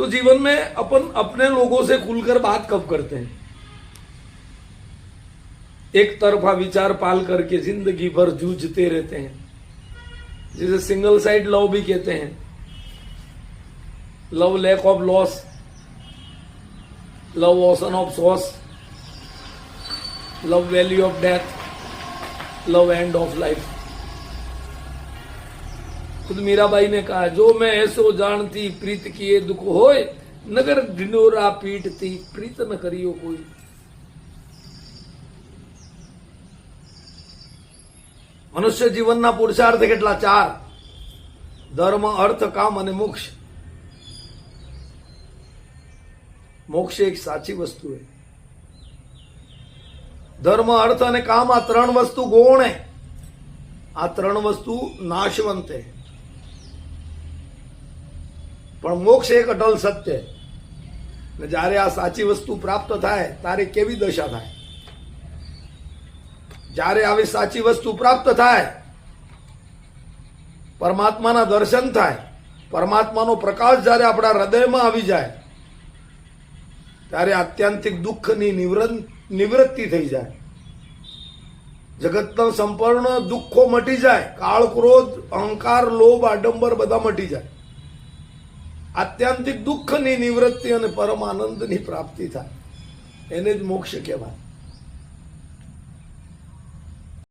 तो जीवन में अपन अपने लोगों से खुलकर बात कब करते हैं? एक तरफा विचार पाल करके जिंदगी भर जूझते रहते हैं, जिसे सिंगल साइड लव भी कहते हैं। Love lack of loss, love ocean of sauce, love value of death, love end of life. खुद मीराबाई ने कहा, जो मैं ऐसो जानती प्रीत किए दुख होय, नगर ढिंडोरा पीटती प्रीत न करियो कोई। મનુષ્ય જીવનના પુરુષાર્થ કેટલા? 4: ધર્મ, અર્થ, કામ અને મોક્ષ. મોક્ષ એક સાચી વસ્તુ છે. ધર્મ, અર્થ અને કામ આ 3 વસ્તુ ગૌણ है. આ 3 વસ્તુ નાશવંત है. પણ મોક્ષ એક અટલ સત્ય है. જ્યારે આ સાચી વસ્તુ પ્રાપ્ત થાય ત્યારે કેવી દશા થાય? જ્યારે આવી સાચી વસ્તુ પ્રાપ્ત થાય, પરમાત્માના દર્શન થાય, પરમાત્માનો પ્રકાશ જ્યારે આપણા હૃદયમાં આવી જાય, ત્યારે આત્યંતિક દુઃખની નિવૃત્તિ થઈ જાય. જગતના સંપૂર્ણ દુઃખો મટી જાય. કાળ, ક્રોધ, અહંકાર, લોભ, આડંબર બધા મટી જાય. આત્યંતિક દુઃખની નિવૃત્તિ અને પરમ આનંદની પ્રાપ્તિ થાય. એને જ મોક્ષ કહેવાય.